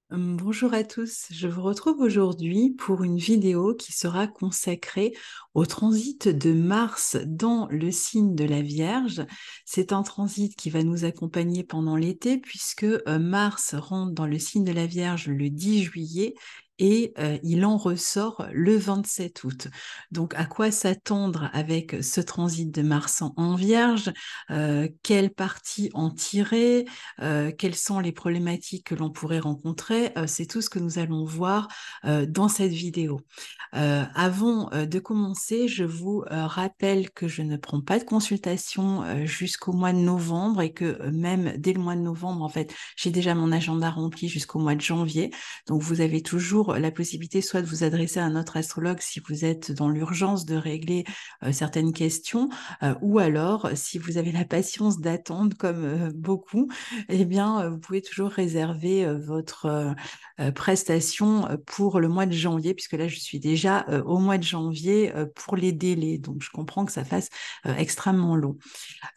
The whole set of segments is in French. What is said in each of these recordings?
Bonjour à tous, je vous retrouve aujourd'hui pour une vidéo qui sera consacrée au transit de Mars dans le signe de la Vierge. C'est un transit qui va nous accompagner pendant l'été puisque Mars rentre dans le signe de la Vierge le 10 juillet et il en ressort le 27 août. Donc à quoi s'attendre avec ce transit de Mars en Vierge? Quelle partie en tirer? Quelles sont les problématiques que l'on pourrait rencontrer, c'est tout ce que nous allons voir dans cette vidéo. Avant de commencer, je vous rappelle que je ne prends pas de consultation jusqu'au mois de novembre et que même dès le mois de novembre, en fait, j'ai déjà mon agenda rempli jusqu'au mois de janvier. Donc, vous avez toujours la possibilité soit de vous adresser à un autre astrologue si vous êtes dans l'urgence de régler certaines questions, ou alors, si vous avez la patience d'attendre comme beaucoup, eh bien, vous pouvez toujours réserver votre prestation pour le mois de janvier, puisque là, je suis déjà au mois de janvier pour les délais. Donc, je comprends que ça fasse extrêmement long.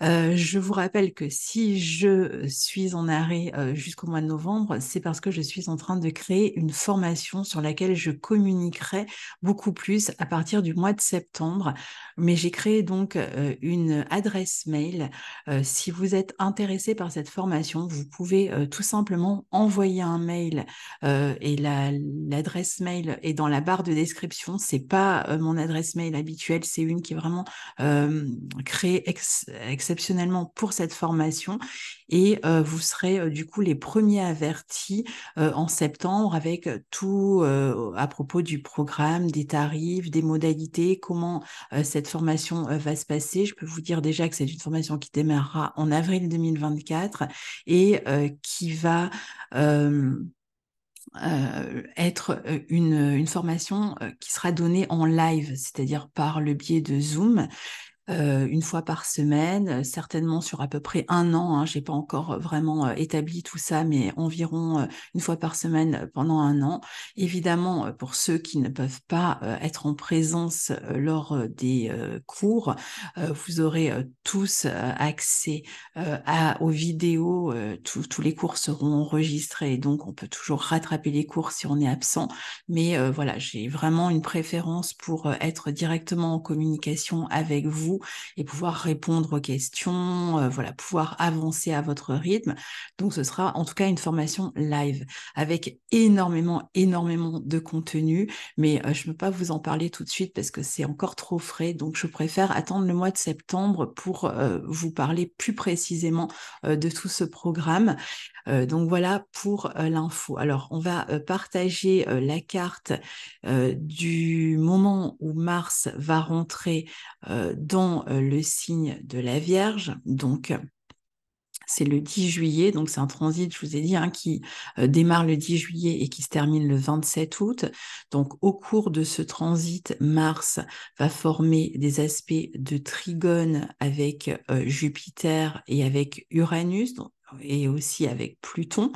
Je vous rappelle que si je suis en arrêt jusqu'au mois de novembre, c'est parce que je suis en train de créer une formation sur laquelle je communiquerai beaucoup plus à partir du mois de septembre. Mais j'ai créé donc une adresse mail. Si vous êtes intéressé par cette formation, vous pouvez tout simplement envoyer un mail et l'adresse mail est dans la barre de description. C'est pas mon adresse mail habituelle, c'est une qui est vraiment euh, créée exceptionnellement pour cette formation et vous serez du coup les premiers avertis en septembre avec tout à propos du programme, des tarifs, des modalités, comment cette formation va se passer. Je peux vous dire déjà que c'est une formation qui démarrera en avril 2024 et qui va être une formation qui sera donnée en live, c'est-à-dire par le biais de Zoom une fois par semaine, certainement sur à peu près un an. Hein, j'ai pas encore vraiment établi tout ça, mais environ une fois par semaine pendant un an. Évidemment, pour ceux qui ne peuvent pas être en présence lors des cours, vous aurez tous accès aux vidéos. Tous les cours seront enregistrés, donc on peut toujours rattraper les cours si on est absent. Mais voilà, j'ai vraiment une préférence pour être directement en communication avec vous et pouvoir répondre aux questions, voilà, pouvoir avancer à votre rythme. Donc, ce sera en tout cas une formation live avec énormément de contenu, mais je ne peux pas vous en parler tout de suite parce que c'est encore trop frais. Donc, je préfère attendre le mois de septembre pour vous parler plus précisément de tout ce programme. Donc voilà pour l'info. Alors, on va partager la carte du moment où Mars va rentrer dans le signe de la Vierge. Donc, c'est le 10 juillet, donc c'est un transit, je vous ai dit, hein, qui démarre le 10 juillet et qui se termine le 27 août. Donc au cours de ce transit, Mars va former des aspects de trigone avec Jupiter et avec Uranus. Et aussi avec Pluton.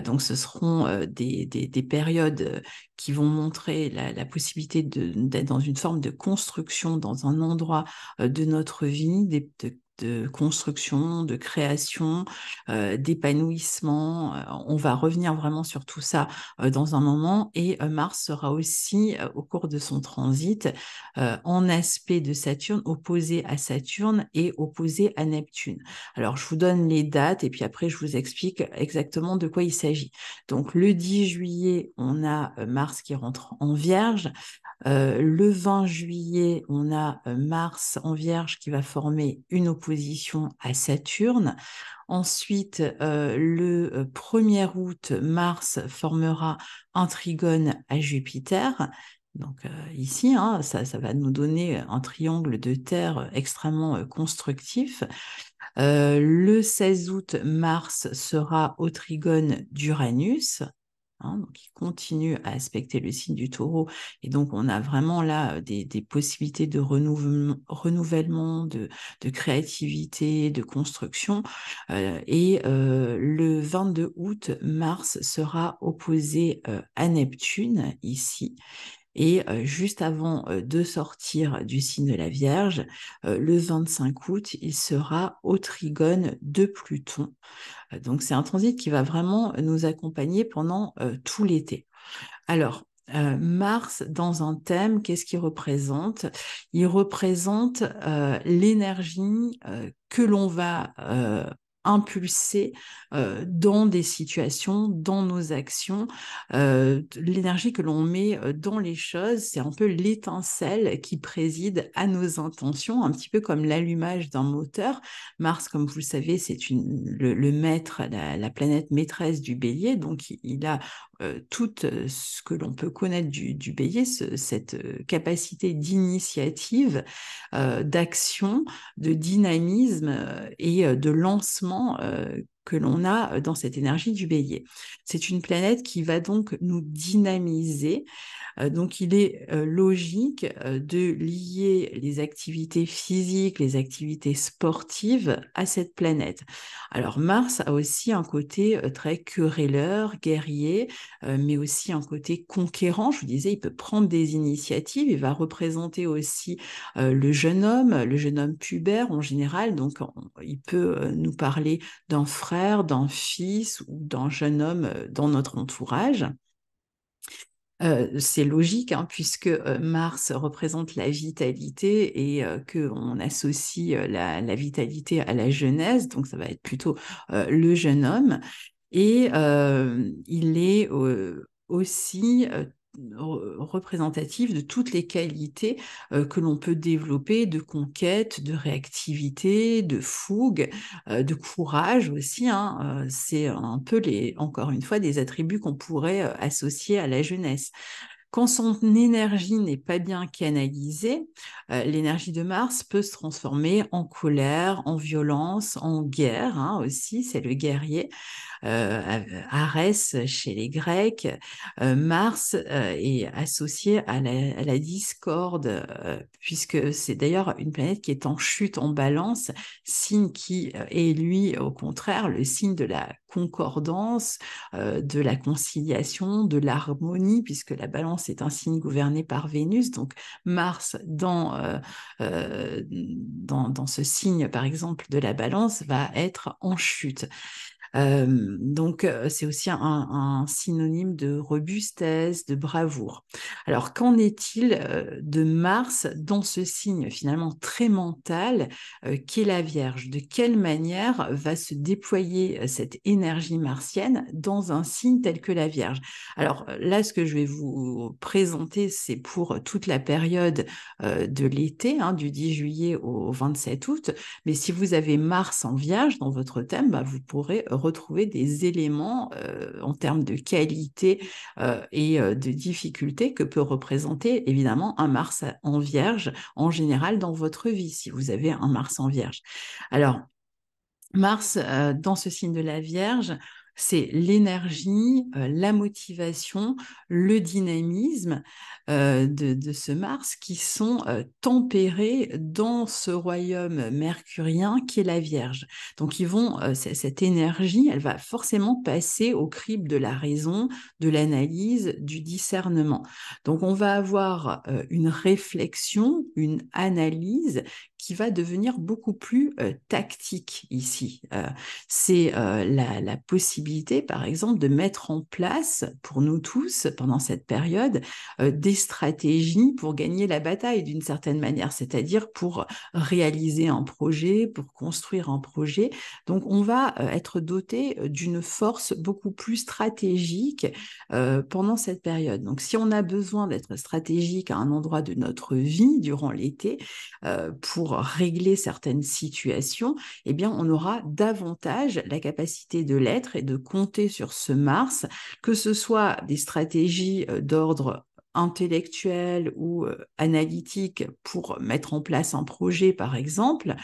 Donc ce seront des périodes qui vont montrer la possibilité d'être dans une forme de construction dans un endroit de notre vie, de construction, de création, d'épanouissement. On va revenir vraiment sur tout ça dans un moment. Et Mars sera aussi, au cours de son transit, en aspect de Saturne, opposé à Saturne et opposé à Neptune. Alors, je vous donne les dates et puis après, je vous explique exactement de quoi il s'agit. Donc, le 10 juillet, on a Mars qui rentre en Vierge. Le 20 juillet, on a Mars en Vierge qui va former une opposition à Saturne. Ensuite, le 1er août, Mars formera un trigone à Jupiter. Donc ici, hein, ça va nous donner un triangle de Terre extrêmement constructif. Le 16 août, Mars sera au trigone d'Uranus. Hein, donc, il continue à aspecter le signe du taureau. Et donc, on a vraiment là des possibilités de renouvellement, de créativité, de construction. Le 22 août, Mars sera opposé à Neptune, ici. Et juste avant de sortir du signe de la Vierge, le 25 août, il sera au trigone de Pluton. Donc c'est un transit qui va vraiment nous accompagner pendant tout l'été. Alors, Mars, dans un thème, qu'est-ce qu'il représente? Il représente l'énergie que l'on va impulser dans des situations, dans nos actions. L'énergie que l'on met dans les choses, c'est un peu l'étincelle qui préside à nos intentions, un petit peu comme l'allumage d'un moteur. Mars, comme vous le savez, c'est le maître, la planète maîtresse du Bélier, donc il a tout ce que l'on peut connaître du Bélier, cette capacité d'initiative, d'action, de dynamisme et de lancement que l'on a dans cette énergie du Bélier. C'est une planète qui va donc nous dynamiser. Donc, il est logique de lier les activités physiques, les activités sportives à cette planète. Alors, Mars a aussi un côté très querelleur, guerrier, mais aussi un côté conquérant. Je vous disais, il peut prendre des initiatives. Il va représenter aussi le jeune homme pubère en général. Donc, il peut nous parler d'un frère, d'un fils ou d'un jeune homme dans notre entourage. C'est logique, hein, puisque Mars représente la vitalité et qu'on associe la vitalité à la jeunesse, donc ça va être plutôt le jeune homme. Et il est aussi représentatif de toutes les qualités que l'on peut développer de conquête, de réactivité, de fougue, de courage aussi, hein. C'est un peu, encore une fois, des attributs qu'on pourrait associer à la jeunesse. Quand son énergie n'est pas bien canalisée, l'énergie de Mars peut se transformer en colère, en violence, en guerre, hein, aussi, c'est le guerrier. Arès chez les Grecs. Mars est associé à la discorde, puisque c'est d'ailleurs une planète qui est en chute en balance, signe qui est lui, au contraire, le signe de la concordance, de la conciliation, de l'harmonie, puisque la balance est un signe gouverné par Vénus. Donc Mars, dans ce signe, par exemple, de la balance, va être en chute. Donc, c'est aussi un synonyme de robustesse, de bravoure. Alors, qu'en est-il de Mars dans ce signe finalement très mental qu'est la Vierge? De quelle manière va se déployer cette énergie martienne dans un signe tel que la Vierge? Alors là, ce que je vais vous présenter, c'est pour toute la période de l'été, hein, du 10 juillet au 27 août. Mais si vous avez Mars en Vierge dans votre thème, bah, vous pourrez retrouver des éléments en termes de qualité et de difficulté que peut représenter évidemment un Mars en Vierge en général dans votre vie, si vous avez un Mars en Vierge. Alors, Mars, dans ce signe de la Vierge, c'est l'énergie, la motivation, le dynamisme de ce Mars qui sont tempérés dans ce royaume mercurien qui est la Vierge. Donc, cette énergie, elle va forcément passer au crible de la raison, de l'analyse, du discernement. Donc, on va avoir une réflexion, une analyse qui va devenir beaucoup plus tactique ici. C'est la possibilité, par exemple, de mettre en place pour nous tous, pendant cette période, des stratégies pour gagner la bataille d'une certaine manière, c'est-à-dire pour réaliser un projet, pour construire un projet. Donc, on va être doté d'une force beaucoup plus stratégique pendant cette période. Donc, si on a besoin d'être stratégique à un endroit de notre vie durant l'été, pour régler certaines situations, eh bien, on aura davantage la capacité de l'être et de compter sur ce Mars, que ce soit des stratégies d'ordre intellectuel ou analytique pour mettre en place un projet, par exemple,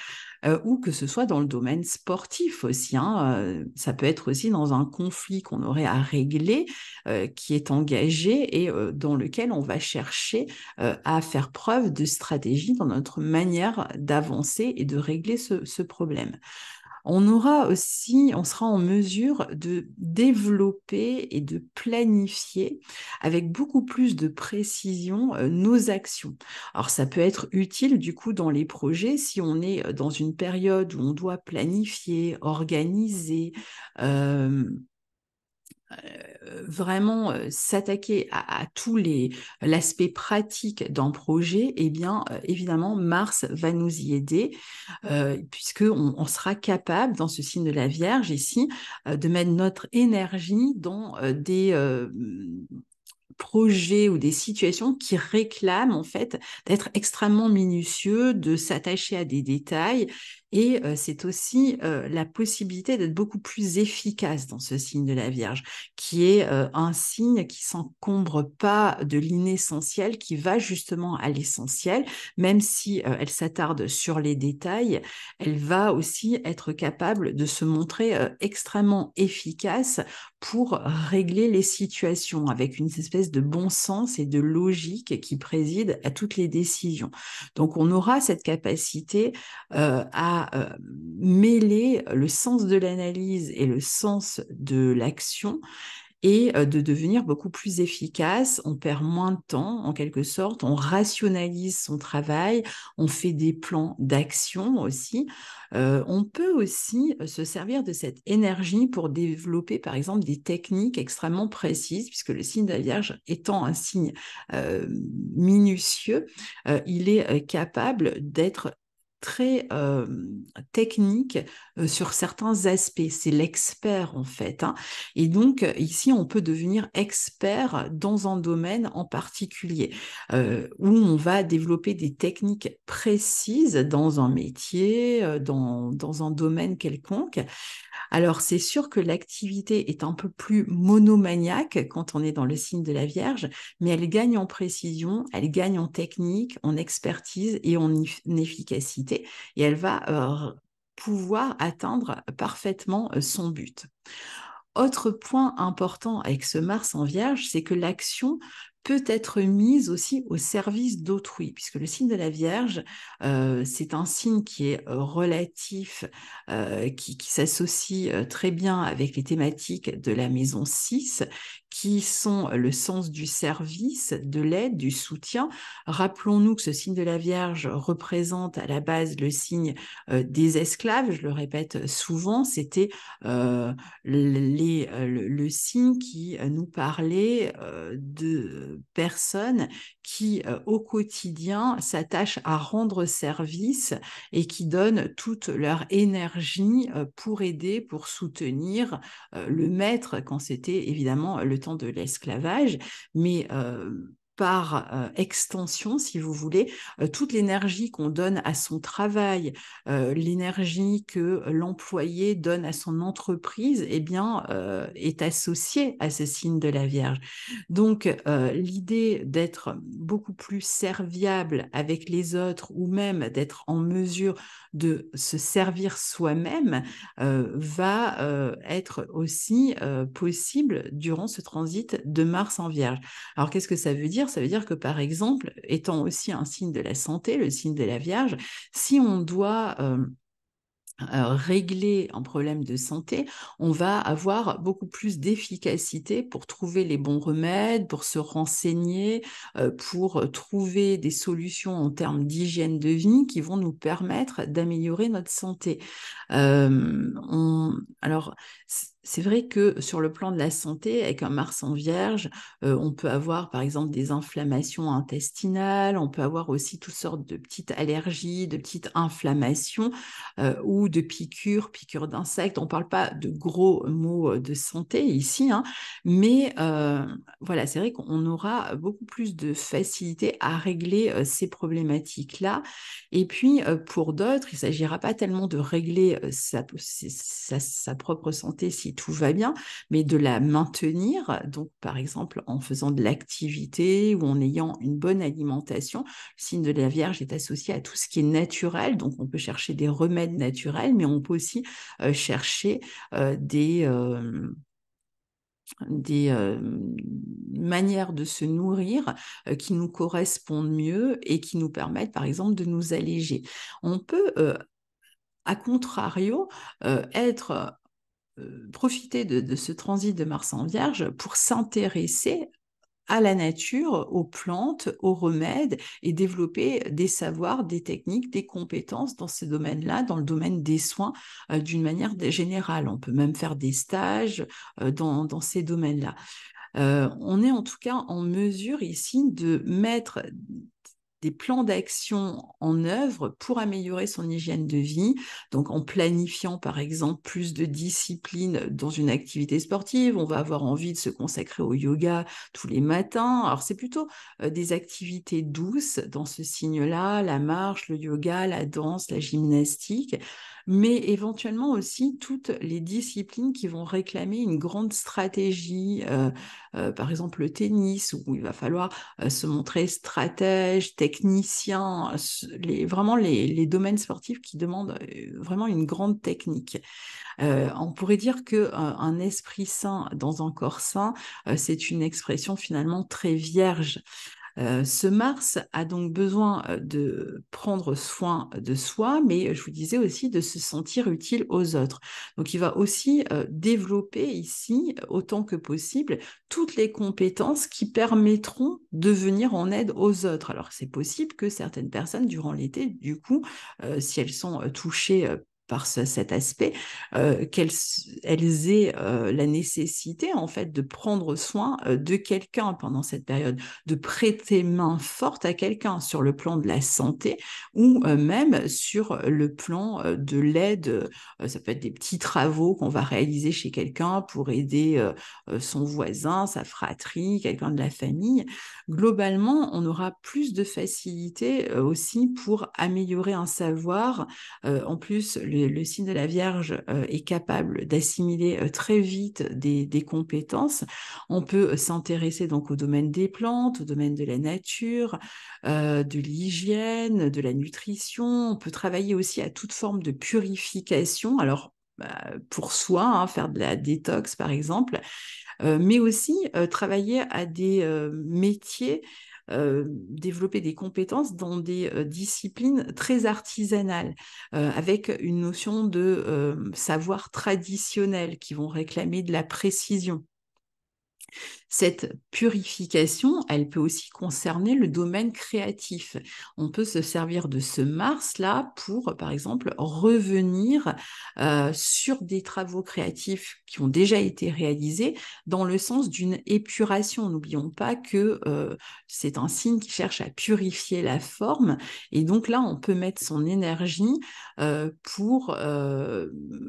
ou que ce soit dans le domaine sportif aussi, hein. Ça peut être aussi dans un conflit qu'on aurait à régler, qui est engagé et dans lequel on va chercher à faire preuve de stratégie dans notre manière d'avancer et de régler ce problème. On sera en mesure de développer et de planifier avec beaucoup plus de précision nos actions. Alors, ça peut être utile du coup dans les projets si on est dans une période où on doit planifier, organiser, euh, vraiment s'attaquer à tous les l'aspect pratique d'un projet, eh bien évidemment Mars va nous y aider puisque on sera capable dans ce signe de la Vierge ici de mettre notre énergie dans des projets ou des situations qui réclament en fait d'être extrêmement minutieux, de s'attacher à des détails. Et c'est aussi la possibilité d'être beaucoup plus efficace dans ce signe de la Vierge, qui est un signe qui s'encombre pas de l'inessentiel, qui va justement à l'essentiel, même si elle s'attarde sur les détails, elle va aussi être capable de se montrer extrêmement efficace pour régler les situations avec une espèce de bon sens et de logique qui préside à toutes les décisions. Donc on aura cette capacité à mêler le sens de l'analyse et le sens de l'action et de devenir beaucoup plus efficace. On perd moins de temps, en quelque sorte, on rationalise son travail, on fait des plans d'action aussi. On peut aussi se servir de cette énergie pour développer, par exemple, des techniques extrêmement précises, puisque le signe de la Vierge étant un signe minutieux, il est capable d'être très technique sur certains aspects. C'est l'expert en fait, hein. Et donc ici, on peut devenir expert dans un domaine en particulier où on va développer des techniques précises dans un métier, dans un domaine quelconque. Alors, c'est sûr que l'activité est un peu plus monomaniaque quand on est dans le signe de la Vierge, mais elle gagne en précision, elle gagne en technique, en expertise et en efficacité, et elle va pouvoir atteindre parfaitement son but. Autre point important avec ce Mars en Vierge, c'est que l'action peut être mise aussi au service d'autrui, puisque le signe de la Vierge, c'est un signe qui est relatif, qui s'associe très bien avec les thématiques de la maison 6, qui sont le sens du service, de l'aide, du soutien. Rappelons-nous que ce signe de la Vierge représente à la base le signe des esclaves, je le répète souvent, c'était le signe qui nous parlait de personnes qui, au quotidien, s'attachent à rendre service et qui donnent toute leur énergie pour aider, pour soutenir le maître quand c'était évidemment le temps de l'esclavage, mais par extension, si vous voulez, toute l'énergie qu'on donne à son travail, l'énergie que l'employé donne à son entreprise, eh bien, est associée à ce signe de la Vierge. Donc, l'idée d'être beaucoup plus serviable avec les autres ou même d'être en mesure de se servir soi-même va être aussi possible durant ce transit de Mars en Vierge. Alors, qu'est-ce que ça veut dire? Ça veut dire que, par exemple, étant aussi un signe de la santé, le signe de la Vierge, si on doit régler un problème de santé, on va avoir beaucoup plus d'efficacité pour trouver les bons remèdes, pour se renseigner, pour trouver des solutions en termes d'hygiène de vie qui vont nous permettre d'améliorer notre santé. Alors, c'est vrai que sur le plan de la santé, avec un Mars en Vierge, on peut avoir par exemple des inflammations intestinales, on peut avoir aussi toutes sortes de petites allergies, de petites inflammations ou de piqûres d'insectes. On ne parle pas de gros mots de santé ici, hein, mais voilà, c'est vrai qu'on aura beaucoup plus de facilité à régler ces problématiques-là. Et puis, pour d'autres, il ne s'agira pas tellement de régler sa propre santé si tout va bien, mais de la maintenir, donc par exemple en faisant de l'activité ou en ayant une bonne alimentation. Le signe de la Vierge est associé à tout ce qui est naturel, donc on peut chercher des remèdes naturels, mais on peut aussi chercher des manières de se nourrir qui nous correspondent mieux et qui nous permettent, par exemple, de nous alléger. On peut À contrario, profiter de ce transit de Mars en Vierge pour s'intéresser à la nature, aux plantes, aux remèdes et développer des savoirs, des techniques, des compétences dans ce domaine-là, dans le domaine des soins d'une manière générale. On peut même faire des stages dans ces domaines-là. On est en tout cas en mesure ici de mettre des plans d'action en œuvre pour améliorer son hygiène de vie, donc en planifiant par exemple plus de disciplines dans une activité sportive, on va avoir envie de se consacrer au yoga tous les matins, alors c'est plutôt des activités douces dans ce signe-là, la marche, le yoga, la danse, la gymnastique, mais éventuellement aussi toutes les disciplines qui vont réclamer une grande stratégie, par exemple le tennis, où il va falloir se montrer stratège, technicien, vraiment les domaines sportifs qui demandent vraiment une grande technique. On pourrait dire que un esprit sain dans un corps sain, c'est une expression finalement très vierge. Ce Mars a donc besoin de prendre soin de soi, mais je vous disais aussi de se sentir utile aux autres. Donc il va aussi développer ici, autant que possible, toutes les compétences qui permettront de venir en aide aux autres. Alors c'est possible que certaines personnes, durant l'été, du coup, si elles sont touchées par cet aspect, qu'elles aient la nécessité en fait de prendre soin de quelqu'un pendant cette période, de prêter main forte à quelqu'un sur le plan de la santé ou même sur le plan de l'aide. Ça peut être des petits travaux qu'on va réaliser chez quelqu'un pour aider son voisin, sa fratrie, quelqu'un de la famille. Globalement, on aura plus de facilité aussi pour améliorer un savoir. En plus, le signe de la Vierge est capable d'assimiler très vite des compétences. On peut s'intéresser donc au domaine des plantes, au domaine de la nature, de l'hygiène, de la nutrition. On peut travailler aussi à toute forme de purification. Alors, pour soi, hein, faire de la détox par exemple, mais aussi travailler à des métiers, développer des compétences dans des disciplines très artisanales, avec une notion de savoir traditionnel qui vont réclamer de la précision. Cette purification, elle peut aussi concerner le domaine créatif. On peut se servir de ce Mars-là pour, par exemple, revenir sur des travaux créatifs qui ont déjà été réalisés dans le sens d'une épuration. N'oublions pas que c'est un signe qui cherche à purifier la forme. Et donc là, on peut mettre son énergie pour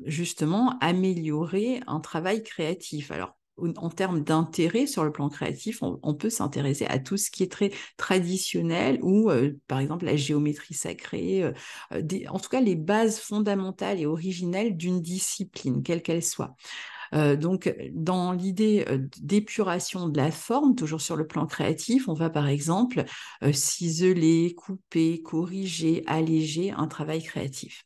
justement améliorer un travail créatif. Alors, en termes d'intérêt sur le plan créatif, on peut s'intéresser à tout ce qui est très traditionnel ou, par exemple, la géométrie sacrée, en tout cas les bases fondamentales et originelles d'une discipline, quelle qu'elle soit. Donc, dans l'idée d'épuration de la forme, toujours sur le plan créatif, on va par exemple ciseler, couper, corriger, alléger un travail créatif.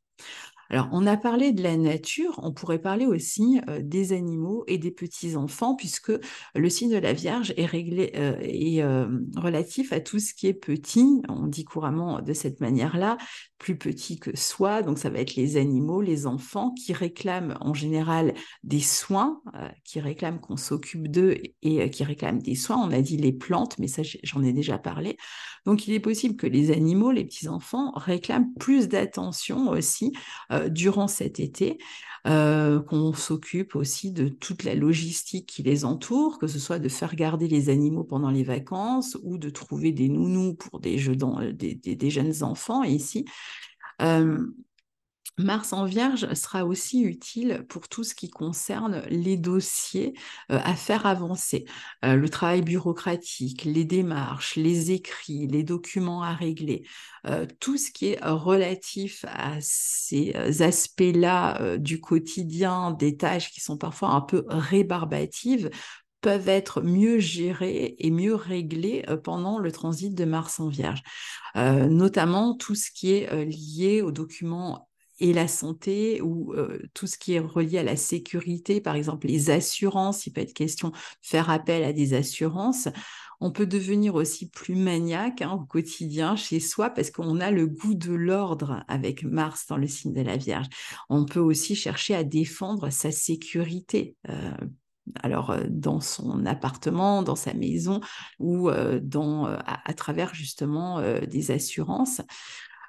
Alors, on a parlé de la nature, on pourrait parler aussi des animaux et des petits-enfants, puisque le signe de la Vierge est relatif à tout ce qui est petit, on dit couramment de cette manière-là, plus petit que soi, donc ça va être les animaux, les enfants, qui réclament en général des soins, qui réclament qu'on s'occupe d'eux et qui réclament des soins. On a dit les plantes, mais ça j'en ai déjà parlé. Donc il est possible que les animaux, les petits-enfants, réclament plus d'attention aussi durant cet été, qu'on s'occupe aussi de toute la logistique qui les entoure, que ce soit de faire garder les animaux pendant les vacances ou de trouver des nounous pour des jeunes enfants ici. Euh, Mars en Vierge sera aussi utile pour tout ce qui concerne les dossiers à faire avancer, le travail bureaucratique, les démarches, les écrits, les documents à régler, tout ce qui est relatif à ces aspects-là du quotidien, des tâches qui sont parfois un peu rébarbatives, peuvent être mieux gérées et mieux réglées pendant le transit de Mars en Vierge. Notamment tout ce qui est lié aux documents et la santé ou tout ce qui est relié à la sécurité, par exemple les assurances, il peut être question de faire appel à des assurances. On peut devenir aussi plus maniaque au quotidien chez soi parce qu'on a le goût de l'ordre avec Mars dans le signe de la Vierge. On peut aussi chercher à défendre sa sécurité. Alors, dans son appartement, dans sa maison ou à travers justement des assurances.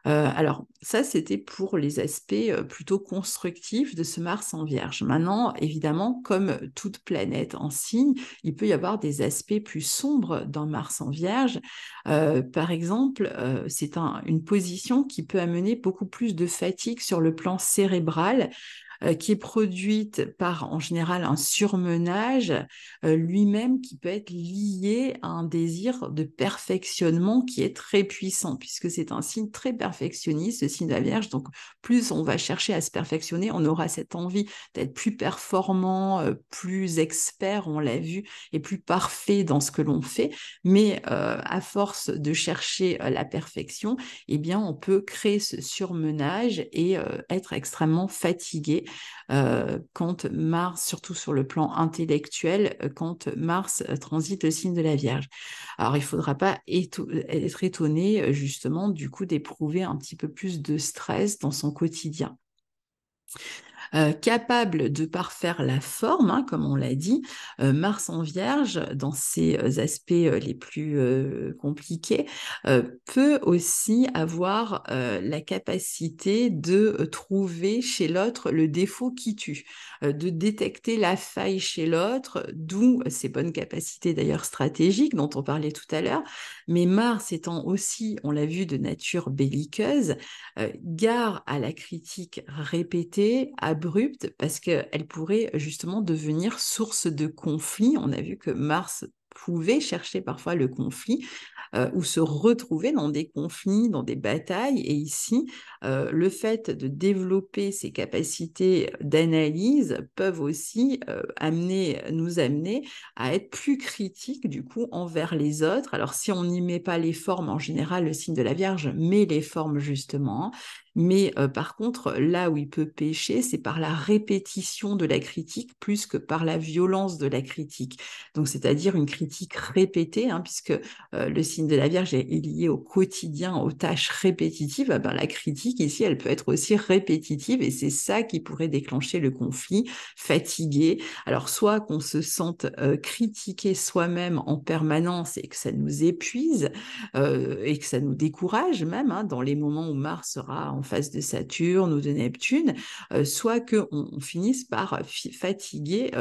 Alors, ça, c'était pour les aspects plutôt constructifs de ce Mars en Vierge. Maintenant, évidemment, comme toute planète en signe, il peut y avoir des aspects plus sombres dans Mars en Vierge. Par exemple, c'est une position qui peut amener beaucoup plus de fatigue sur le plan cérébral, qui est produite par, en général, un surmenage lui-même qui peut être lié à un désir de perfectionnement qui est très puissant, puisque c'est un signe très perfectionniste, ce signe de la Vierge. Donc, plus on va chercher à se perfectionner, on aura cette envie d'être plus performant, plus expert, on l'a vu, et plus parfait dans ce que l'on fait. Mais à force de chercher la perfection, eh bien, on peut créer ce surmenage et être extrêmement fatigué quand Mars, surtout sur le plan intellectuel, quand Mars transite le signe de la Vierge. Alors, il ne faudra pas être étonné, justement, du coup, d'éprouver un petit peu plus de stress dans son quotidien. Capable de parfaire la forme, comme on l'a dit, Mars en Vierge, dans ses aspects les plus compliqués, peut aussi avoir la capacité de trouver chez l'autre le défaut qui tue, de détecter la faille chez l'autre, d'où ses bonnes capacités d'ailleurs stratégiques dont on parlait tout à l'heure. Mais Mars étant aussi, on l'a vu, de nature belliqueuse, gare à la critique répétée, abrupte, parce qu'elle pourrait justement devenir source de conflit. On a vu que Mars pouvait chercher parfois le conflit ou se retrouver dans des conflits, dans des batailles. Et ici, le fait de développer ces capacités d'analyse peuvent aussi nous amener à être plus critiques du coup envers les autres. Alors si on n'y met pas les formes, en général, le signe de la Vierge met les formes justement. Mais par contre, là où il peut pécher, c'est par la répétition de la critique plus que par la violence de la critique. Donc, c'est-à-dire une critique répétée, puisque le signe de la Vierge est lié au quotidien, aux tâches répétitives. Ben, la critique, ici, elle peut être aussi répétitive et c'est ça qui pourrait déclencher le conflit, fatigué. Alors, soit qu'on se sente critiqué soi-même en permanence et que ça nous épuise et que ça nous décourage même dans les moments où Mars sera en face de Saturne ou de Neptune, soit qu'on finisse par fatiguer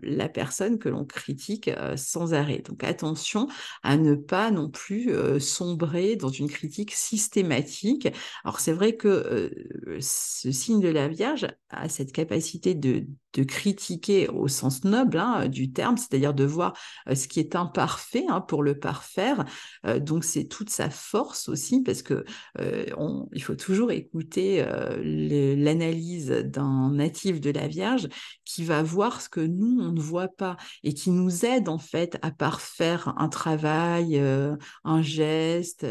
la personne que l'on critique sans arrêt. Donc attention à ne pas non plus sombrer dans une critique systématique. Alors c'est vrai que ce signe de la Vierge a cette capacité de critiquer au sens noble du terme, c'est-à-dire de voir ce qui est imparfait pour le parfaire. Donc c'est toute sa force aussi, parce que il faut toujours écouter l'analyse d'un natif de la Vierge qui va voir ce que nous, on ne voit pas et qui nous aide en fait à parfaire un travail, un geste,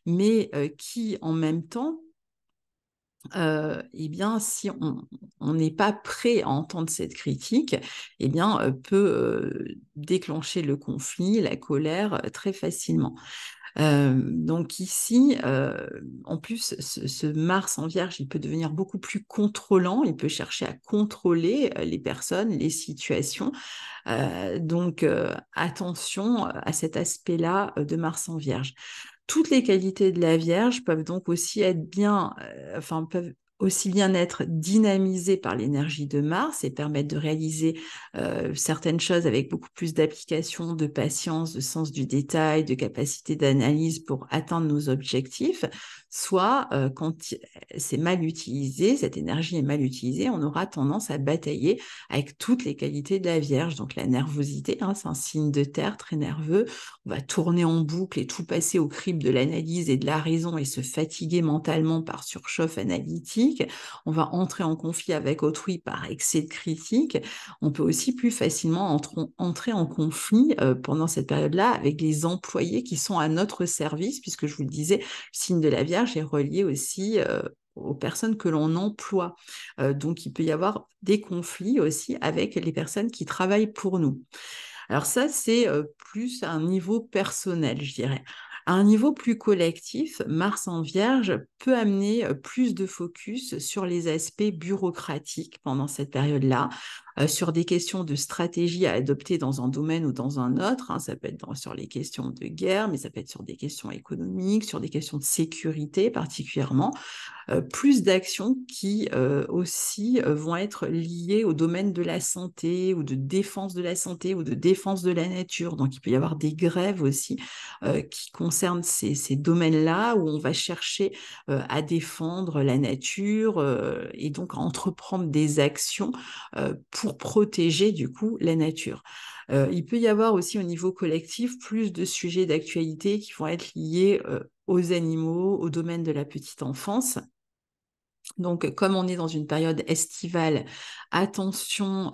mais qui en même temps eh bien, si on n'est pas prêt à entendre cette critique, eh bien, peut déclencher le conflit, la colère très facilement. Donc ici, en plus, ce Mars en Vierge, il peut devenir beaucoup plus contrôlant, il peut chercher à contrôler les personnes, les situations. Donc attention à cet aspect-là de Mars en Vierge. Toutes les qualités de la Vierge peuvent donc aussi être peuvent aussi bien être dynamisées par l'énergie de Mars et permettre de réaliser certaines choses avec beaucoup plus d'application, de patience, de sens du détail, de capacité d'analyse pour atteindre nos objectifs, soit quand c'est mal utilisé, cette énergie est mal utilisée, on aura tendance à batailler avec toutes les qualités de la Vierge. Donc la nervosité, c'est un signe de terre très nerveux, on va tourner en boucle et tout passer au crible de l'analyse et de la raison et se fatiguer mentalement par surchauffe analytique. On va entrer en conflit avec autrui par excès de critique. On peut aussi plus facilement entrer en conflit pendant cette période-là avec les employés qui sont à notre service, puisque je vous le disais, le signe de la Vierge est relié aussi aux personnes que l'on emploie. Donc, il peut y avoir des conflits aussi avec les personnes qui travaillent pour nous. Alors ça, c'est plus à un niveau personnel, je dirais. À un niveau plus collectif, Mars en Vierge peut amener plus de focus sur les aspects bureaucratiques pendant cette période-là, sur des questions de stratégie à adopter dans un domaine ou dans un autre. Hein. Ça peut être sur les questions de guerre, mais ça peut être sur des questions économiques, sur des questions de sécurité particulièrement. Plus d'actions qui aussi vont être liées au domaine de la santé ou de défense de la santé ou de défense de la nature. Donc, il peut y avoir des grèves aussi qui concernent ces domaines-là où on va chercher à défendre la nature et donc à entreprendre des actions pour protéger du coup la nature. Il peut y avoir aussi au niveau collectif plus de sujets d'actualité qui vont être liés aux animaux, au domaine de la petite enfance. Donc, comme on est dans une période estivale, attention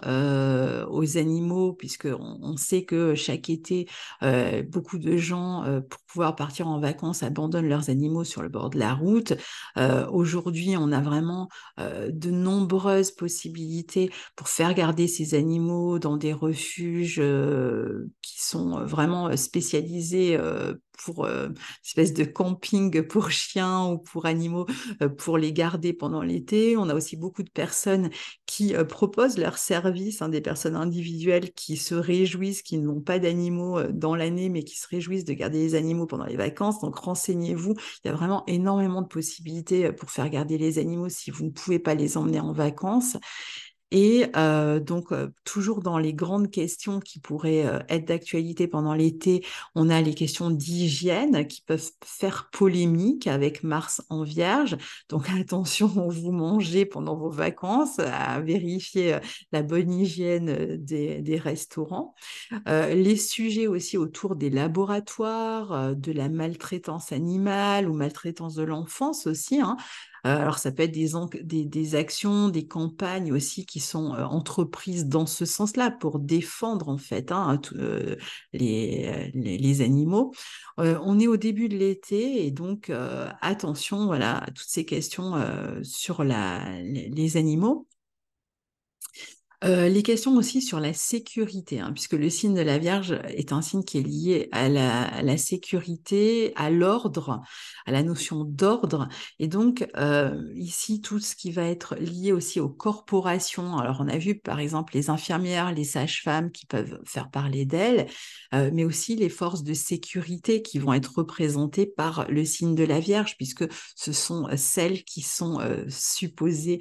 aux animaux, puisqu'on sait que chaque été, beaucoup de gens, pour pouvoir partir en vacances, abandonnent leurs animaux sur le bord de la route. Aujourd'hui, on a vraiment de nombreuses possibilités pour faire garder ces animaux dans des refuges qui sont vraiment spécialisés pour espèce de camping pour chiens ou pour animaux pour les garder pendant l'été. On a aussi beaucoup de personnes qui proposent leurs services, hein, des personnes individuelles qui se réjouissent, qui n'ont pas d'animaux dans l'année, mais qui se réjouissent de garder les animaux pendant les vacances. Donc renseignez-vous, il y a vraiment énormément de possibilités pour faire garder les animaux si vous ne pouvez pas les emmener en vacances. Et donc, toujours dans les grandes questions qui pourraient être d'actualité pendant l'été, on a les questions d'hygiène qui peuvent faire polémique avec Mars en Vierge. Donc, attention où vous mangez pendant vos vacances, à vérifier la bonne hygiène des restaurants. Les sujets aussi autour des laboratoires, de la maltraitance animale ou maltraitance de l'enfance aussi, hein. Alors, ça peut être des actions, des campagnes aussi qui sont entreprises dans ce sens-là pour défendre en fait hein, les animaux. On est au début de l'été et donc attention voilà, à toutes ces questions sur les animaux. Les questions aussi sur la sécurité, hein, puisque le signe de la Vierge est un signe qui est lié à la sécurité, à l'ordre, à la notion d'ordre. Et donc, ici, tout ce qui va être lié aussi aux corporations. Alors, on a vu, par exemple, les infirmières, les sages-femmes qui peuvent faire parler d'elles, mais aussi les forces de sécurité qui vont être représentées par le signe de la Vierge, puisque ce sont celles qui sont supposées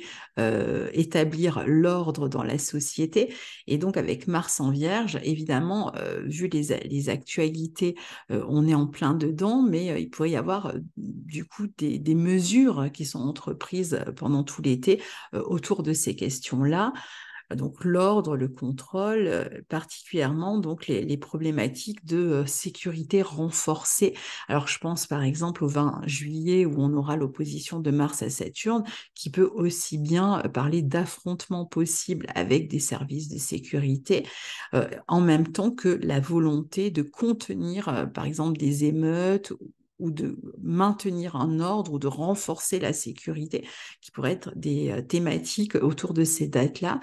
établir l'ordre dans la société. Et donc, avec Mars en Vierge, évidemment, vu les actualités, on est en plein dedans, mais il pourrait y avoir du coup des mesures qui sont entreprises pendant tout l'été autour de ces questions-là. Donc l'ordre, le contrôle, particulièrement donc les problématiques de sécurité renforcée. Alors je pense par exemple au 20 juillet où on aura l'opposition de Mars à Saturne qui peut aussi bien parler d'affrontements possibles avec des services de sécurité en même temps que la volonté de contenir par exemple des émeutes ou de maintenir un ordre ou de renforcer la sécurité, qui pourraient être des thématiques autour de ces dates-là.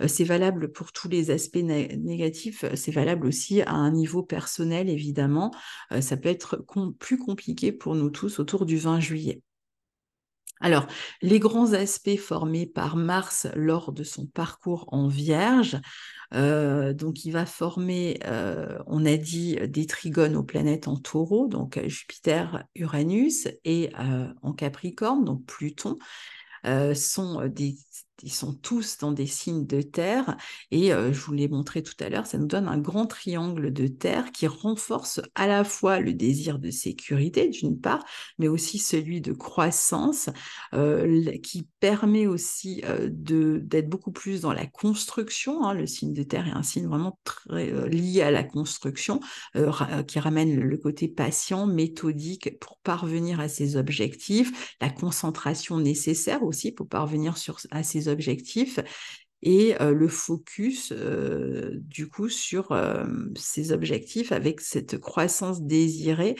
C'est valable pour tous les aspects négatifs, c'est valable aussi à un niveau personnel, évidemment. Ça peut être plus compliqué pour nous tous autour du 20 juillet. Alors, les grands aspects formés par Mars lors de son parcours en Vierge, donc il va former, on a dit, des trigones aux planètes en taureau, donc Jupiter, Uranus, et en Capricorne, donc Pluton. Ils sont tous dans des signes de terre et je vous l'ai montré tout à l'heure, ça nous donne un grand triangle de terre qui renforce à la fois le désir de sécurité d'une part, mais aussi celui de croissance qui permet aussi d'être beaucoup plus dans la construction. Hein. Le signe de terre est un signe vraiment très lié à la construction qui ramène le côté patient, méthodique pour parvenir à ses objectifs, la concentration nécessaire aussi pour parvenir à ces objectifs et le focus du coup sur ces objectifs avec cette croissance désirée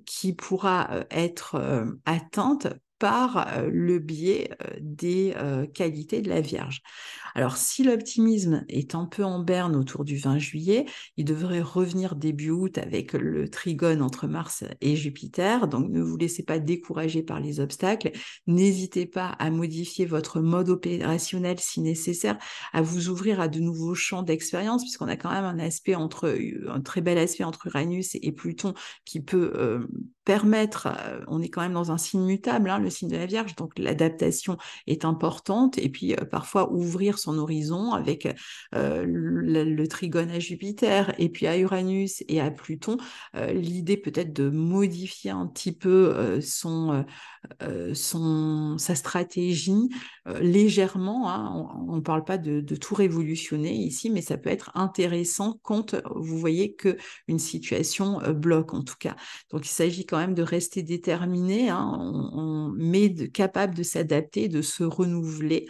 qui pourra être atteinte par le biais des qualités de la Vierge. Alors, si l'optimisme est un peu en berne autour du 20 juillet, il devrait revenir début août avec le trigone entre Mars et Jupiter. Donc, ne vous laissez pas décourager par les obstacles. N'hésitez pas à modifier votre mode opérationnel si nécessaire, à vous ouvrir à de nouveaux champs d'expérience, puisqu'on a quand même un très bel aspect entre Uranus et Pluton qui peut permettre, on est quand même dans un signe mutable, hein, le signe de la Vierge, donc l'adaptation est importante, et puis parfois ouvrir son horizon avec le trigone à Jupiter, et puis à Uranus et à Pluton, l'idée peut-être de modifier un petit peu sa stratégie légèrement, hein. On ne parle pas de tout révolutionner ici, mais ça peut être intéressant quand vous voyez qu'une situation bloque en tout cas. Donc il s'agit quand même de rester déterminé, hein, mais capable de s'adapter, de se renouveler.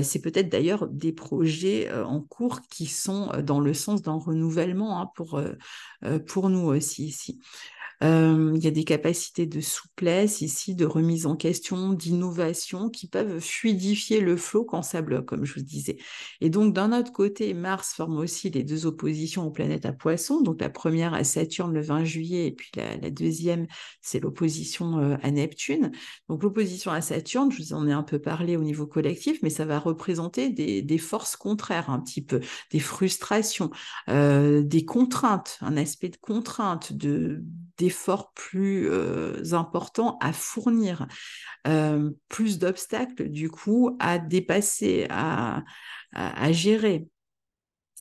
C'est peut-être d'ailleurs des projets en cours qui sont dans le sens d'un renouvellement, hein, pour nous aussi ici. Il y a des capacités de souplesse ici, de remise en question, d'innovation qui peuvent fluidifier le flot quand ça bloque, comme je vous disais. Et donc, d'un autre côté, Mars forme aussi les deux oppositions aux planètes à Poissons. Donc, la première à Saturne le 20 juillet et puis la deuxième, c'est l'opposition à Neptune. Donc, l'opposition à Saturne, je vous en ai un peu parlé au niveau collectif, mais ça va représenter des forces contraires un petit peu, des frustrations, des contraintes, un aspect de contrainte, d'efforts plus importants à fournir, plus d'obstacles du coup à dépasser, à gérer.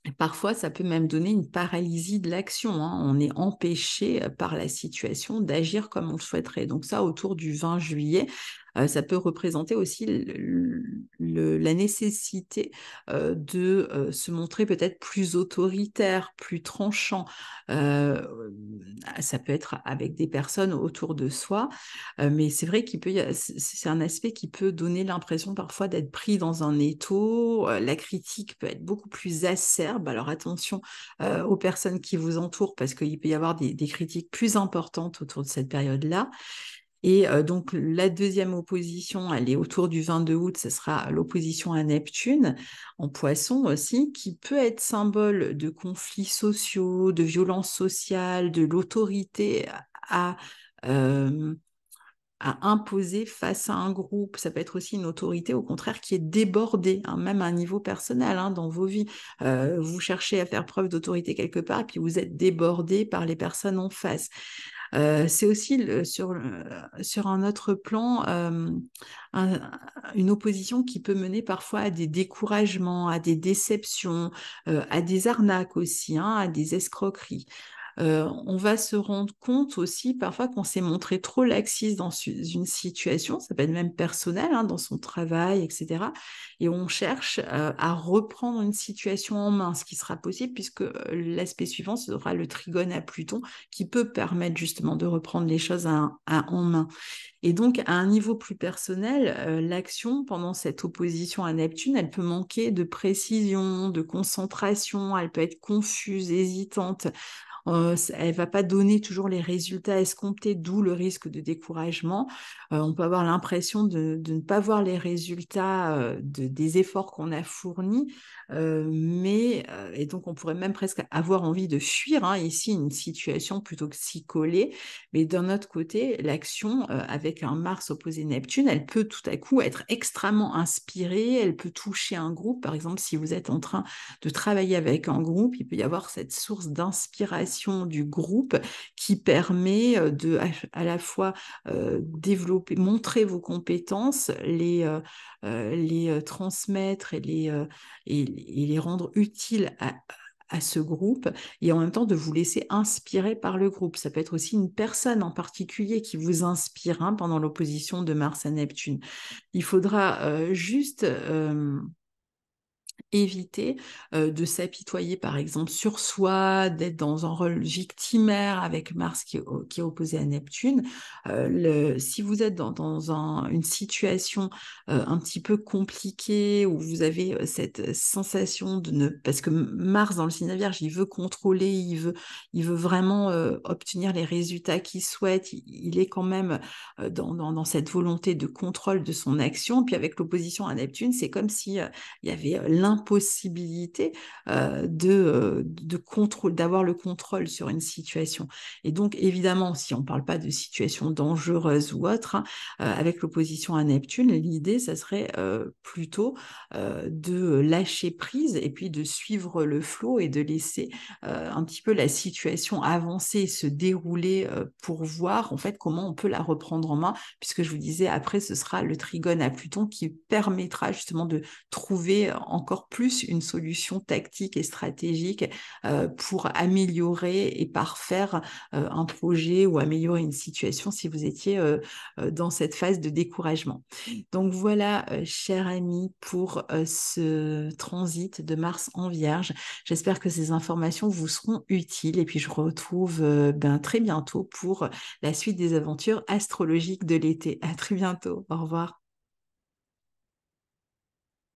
Et parfois, ça peut même donner une paralysie de l'action, hein. On est empêché par la situation d'agir comme on le souhaiterait. Donc ça, autour du 20 juillet, ça peut représenter aussi la nécessité de se montrer peut-être plus autoritaire, plus tranchant. Euh, Ça peut être avec des personnes autour de soi, mais c'est vrai c'est un aspect qui peut donner l'impression parfois d'être pris dans un étau. La critique peut être beaucoup plus acerbe. Alors attention aux personnes qui vous entourent parce qu'il peut y avoir des critiques plus importantes autour de cette période-là. Et donc, la deuxième opposition, elle est autour du 22 août, ce sera l'opposition à Neptune, en Poisson aussi, qui peut être symbole de conflits sociaux, de violences sociales, de l'autorité à, euh, à imposer face à un groupe. Ça peut être aussi une autorité, au contraire, qui est débordée, hein, même à un niveau personnel, hein, dans vos vies. Vous cherchez à faire preuve d'autorité quelque part, et puis vous êtes débordé par les personnes en face. C'est aussi sur un autre plan un, une opposition qui peut mener parfois à des découragements, à des déceptions, à des arnaques aussi, hein, à des escroqueries. On va se rendre compte aussi parfois qu'on s'est montré trop laxiste dans une situation, ça peut être même personnel, hein, dans son travail, etc. Et on cherche à reprendre une situation en main, ce qui sera possible puisque l'aspect suivant sera le trigone à Pluton qui peut permettre justement de reprendre les choses en main. Et donc, à un niveau plus personnel, l'action pendant cette opposition à Neptune, elle peut manquer de précision, de concentration, elle peut être confuse, hésitante. Elle ne va pas donner toujours les résultats escomptés, d'où le risque de découragement. On peut avoir l'impression de ne pas voir les résultats des efforts qu'on a fournis, et donc on pourrait même presque avoir envie de fuir, hein, ici une situation plutôt que s'y coller. Mais d'un autre côté, l'action avec un Mars opposé Neptune, elle peut tout à coup être extrêmement inspirée, elle peut toucher un groupe. Par exemple, si vous êtes en train de travailler avec un groupe, il peut y avoir cette source d'inspiration du groupe qui permet à la fois développer, montrer vos compétences, les transmettre et les rendre utiles à ce groupe et en même temps de vous laisser inspirer par le groupe. Ça peut être aussi une personne en particulier qui vous inspire, hein, pendant l'opposition de Mars à Neptune. Il faudra juste éviter de s'apitoyer par exemple sur soi, d'être dans un rôle victimaire avec Mars qui est opposé à Neptune. Si vous êtes dans une situation un petit peu compliquée où vous avez cette sensation de ne... Parce que Mars dans le signe de la Vierge, il veut contrôler, il veut vraiment obtenir les résultats qu'il souhaite, il est quand même dans cette volonté de contrôle de son action. Puis avec l'opposition à Neptune, c'est comme si il y avait l'impossibilité de contrôle, d'avoir le contrôle sur une situation. Et donc, évidemment, si on ne parle pas de situation dangereuse ou autre, hein, avec l'opposition à Neptune, l'idée, ça serait plutôt de lâcher prise et puis de suivre le flot et de laisser un petit peu la situation avancer, se dérouler pour voir en fait comment on peut la reprendre en main, puisque je vous disais, après, ce sera le trigone à Pluton qui permettra justement de trouver encore plus une solution tactique et stratégique pour améliorer et parfaire un projet ou améliorer une situation si vous étiez dans cette phase de découragement. Donc voilà, cher ami, pour ce transit de Mars en Vierge. J'espère que ces informations vous seront utiles et puis je vous retrouve très bientôt pour la suite des aventures astrologiques de l'été. À très bientôt. Au revoir.